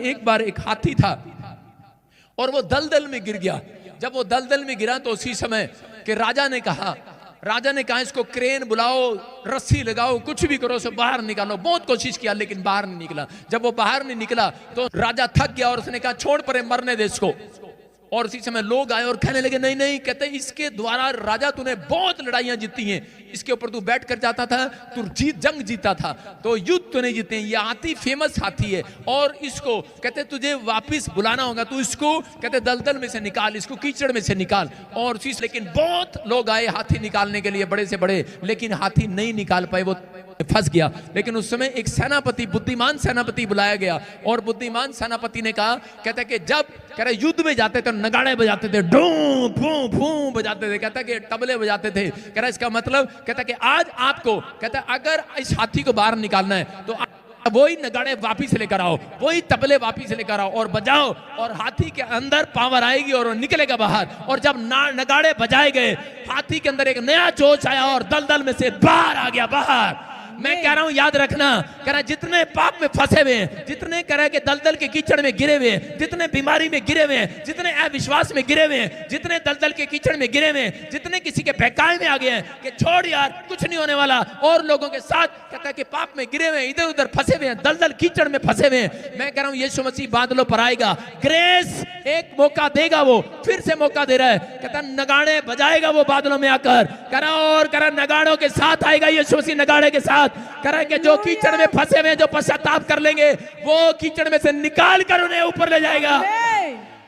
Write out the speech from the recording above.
एक बार एक हाथी था और वो दलदल में गिर गया। जब वो दलदल में गिरा तो उसी समय कि राजा ने कहा इसको क्रेन बुलाओ, रस्सी लगाओ, कुछ भी करो, उसे बाहर निकालो। बहुत कोशिश किया लेकिन बाहर नहीं निकला। जब वो बाहर नहीं निकला तो राजा थक गया और उसने कहा छोड़ परे, मरने दे इसको। और उसी समय लोग आए और कहने लगे नहीं नहीं, कहते इसके द्वारा राजा तूने बहुत लड़ाइयां जीती हैं, इसके ऊपर तू बैठ कर जाता था, तू जंग जीता था, तो युद्ध तूने जीते हैं। ये हाथी फेमस हाथी है और इसको कहते तुझे वापस बुलाना होगा, तू इसको कहते दलदल में से निकाल, इसको कीचड़ में से निकाल। और लेकिन बहुत लोग आए हाथी निकालने के लिए, बड़े से बड़े, लेकिन हाथी नहीं निकाल पाए, वो फंस गया। लेकिन उस समय एक सेनापति, बुद्धिमान सेनापति बुलाया गया और बुद्धिमान सेनापति ने कहा, कहता कि जब कह रहे युद्ध में जाते थे नगाड़े बजाते थे, ढूं फूं फूं बजाते थे, कहता कि तबले बजाते थे। कह रहा इसका मतलब कहता कि आज आपको कहता अगर इस हाथी को बाहर निकालना है तो वही नगाड़े वापिस लेकर आओ, वही तबले वापिस लेकर आओ और बजाओ, और हाथी के अंदर पावर आएगी और वो निकलेगा बाहर। और जब नगाड़े बजाए गए, हाथी के अंदर एक नया जोश आया और दलदल में से बाहर आ गया, बाहर। मैं कह रहा हूं याद रखना, कह रहा जितने पाप में फंसे हुए हैं, जितने कह रहा है कि दलदल के कीचड़ में गिरे हुए हैं, जितने बीमारी में गिरे हुए हैं, जितने अविश्वास में गिरे हुए हैं, जितने दलदल के कीचड़ में गिरे हुए हैं, जितने किसी के बहकावे में आ गए हैं कि छोड़ यार कुछ नहीं होने वाला, और लोगों के साथ कहता है कि पाप में गिरे हुए हैं, इधर उधर फंसे हुए हैं, दलदल कीचड़ में फंसे हुए हैं, मैं कह रहा हूं यीशु मसीह बादलों पर आएगा, ग्रेस एक मौका देगा, वो फिर से मौका दे रहा है, कहता नगाड़े बजाएगा वो बादलों में आकर, कह रहा और कह रहा नगाड़ों के साथ आएगा यीशु मसीह, नगाड़े के साथ करें कि जो कीचड़ में फंसे हुए जो पश्चाताप कर लेंगे वो कीचड़ में से निकाल कर उन्हें ऊपर ले जाएगा।